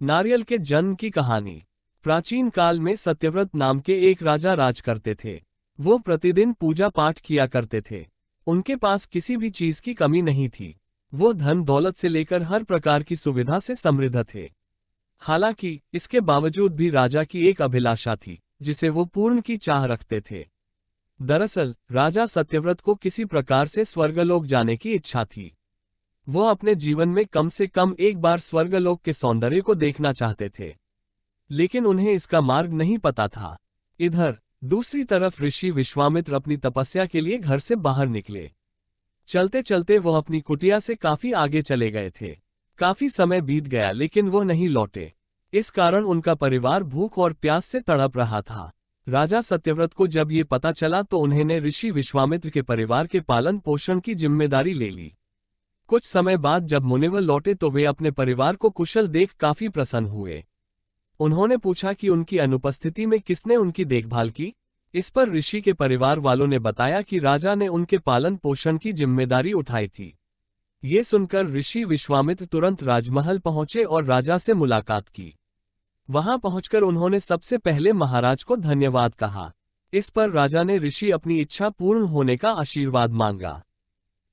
नारियल के जन्म की कहानी। प्राचीन काल में सत्यव्रत नाम के एक राजा राज करते थे। वो प्रतिदिन पूजा पाठ किया करते थे। उनके पास किसी भी चीज की कमी नहीं थी। वो धन दौलत से लेकर हर प्रकार की सुविधा से समृद्ध थे। हालांकि इसके बावजूद भी राजा की एक अभिलाषा थी जिसे वो पूर्ण की चाह रखते थे। दरअसल राजा सत्यव्रत को किसी प्रकार से स्वर्गलोक जाने की इच्छा थी। वो अपने जीवन में कम से कम एक बार स्वर्गलोक के सौंदर्य को देखना चाहते थे, लेकिन उन्हें इसका मार्ग नहीं पता था। इधर दूसरी तरफ ऋषि विश्वामित्र अपनी तपस्या के लिए घर से बाहर निकले। चलते चलते वो अपनी कुटिया से काफी आगे चले गए थे। काफी समय बीत गया लेकिन वो नहीं लौटे। इस कारण उनका परिवार भूख और प्यास से तड़प रहा था। राजा सत्यव्रत को जब ये पता चला तो उन्होंने ऋषि विश्वामित्र के परिवार के पालन पोषण की जिम्मेदारी ले ली। कुछ समय बाद जब मुनिवर लौटे तो वे अपने परिवार को कुशल देख काफी प्रसन्न हुए। उन्होंने पूछा कि उनकी अनुपस्थिति में किसने उनकी देखभाल की। इस पर ऋषि के परिवार वालों ने बताया कि राजा ने उनके पालन पोषण की जिम्मेदारी उठाई थी। ये सुनकर ऋषि विश्वामित्र तुरंत राजमहल पहुंचे और राजा से मुलाकात की। वहां पहुंचकर उन्होंने सबसे पहले महाराज को धन्यवाद कहा। इस पर राजा ने ऋषि अपनी इच्छा पूर्ण होने का आशीर्वाद मांगा।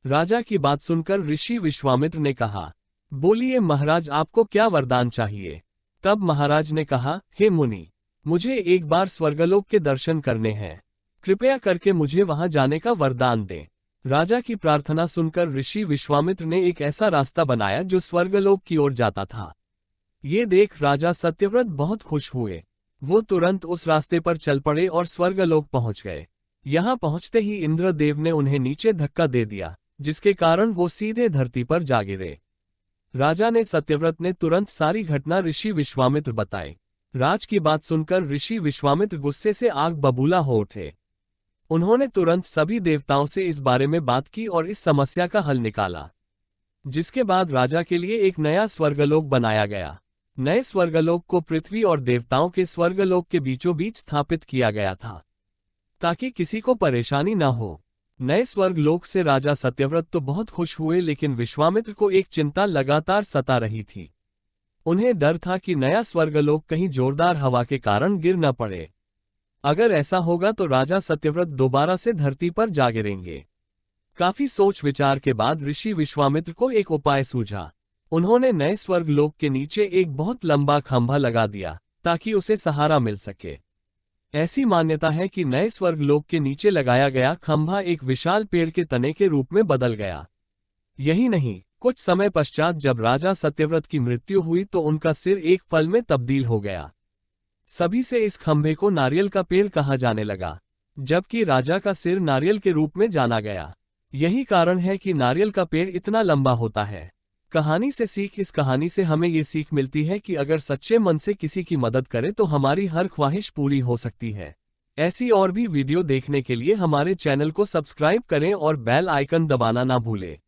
राजा की बात सुनकर ऋषि विश्वामित्र ने कहा, बोलिए महाराज, आपको क्या वरदान चाहिए। तब महाराज ने कहा, हे मुनि, मुझे एक बार स्वर्गलोक के दर्शन करने हैं। कृपया करके मुझे वहां जाने का वरदान दें। राजा की प्रार्थना सुनकर ऋषि विश्वामित्र ने एक ऐसा रास्ता बनाया जो स्वर्गलोक की ओर जाता था। ये देख राजा सत्यव्रत बहुत खुश हुए। वो तुरंत उस रास्ते पर चल पड़े और स्वर्गलोक पहुंच गए। यहां पहुंचते ही इंद्रदेव ने उन्हें नीचे धक्का दे दिया, जिसके कारण वो सीधे धरती पर जा गिरे। राजा ने सत्यव्रत ने तुरंत सारी घटना ऋषि विश्वामित्र बताई। राज की बात सुनकर ऋषि विश्वामित्र गुस्से से आग बबूला हो उठे। उन्होंने तुरंत सभी देवताओं से इस बारे में बात की और इस समस्या का हल निकाला, जिसके बाद राजा के लिए एक नया स्वर्गलोक बनाया गया। नए स्वर्गलोक को पृथ्वी और देवताओं के स्वर्गलोक के बीचों बीच स्थापित किया गया था, ताकि किसी को परेशानी न हो। नए स्वर्गलोक से राजा सत्यव्रत तो बहुत खुश हुए, लेकिन विश्वामित्र को एक चिंता लगातार सता रही थी। उन्हें डर था कि नया स्वर्गलोक कहीं जोरदार हवा के कारण गिर न पड़े। अगर ऐसा होगा तो राजा सत्यव्रत दोबारा से धरती पर जा गिरेंगे। काफी सोच विचार के बाद ऋषि विश्वामित्र को एक उपाय सूझा। उन्होंने नए स्वर्गलोक के नीचे एक बहुत लंबा खंभा लगा दिया ताकि उसे सहारा मिल सके। ऐसी मान्यता है कि नए स्वर्गलोक के नीचे लगाया गया खंभा एक विशाल पेड़ के तने के रूप में बदल गया। यही नहीं, कुछ समय पश्चात जब राजा सत्यव्रत की मृत्यु हुई तो उनका सिर एक फल में तब्दील हो गया। सभी से इस खंभे को नारियल का पेड़ कहा जाने लगा, जबकि राजा का सिर नारियल के रूप में जाना गया। यही कारण है कि नारियल का पेड़ इतना लंबा होता है। कहानी से सीख। इस कहानी से हमें ये सीख मिलती है कि अगर सच्चे मन से किसी की मदद करें तो हमारी हर ख्वाहिश पूरी हो सकती है। ऐसी और भी वीडियो देखने के लिए हमारे चैनल को सब्सक्राइब करें और बेल आइकन दबाना ना भूलें।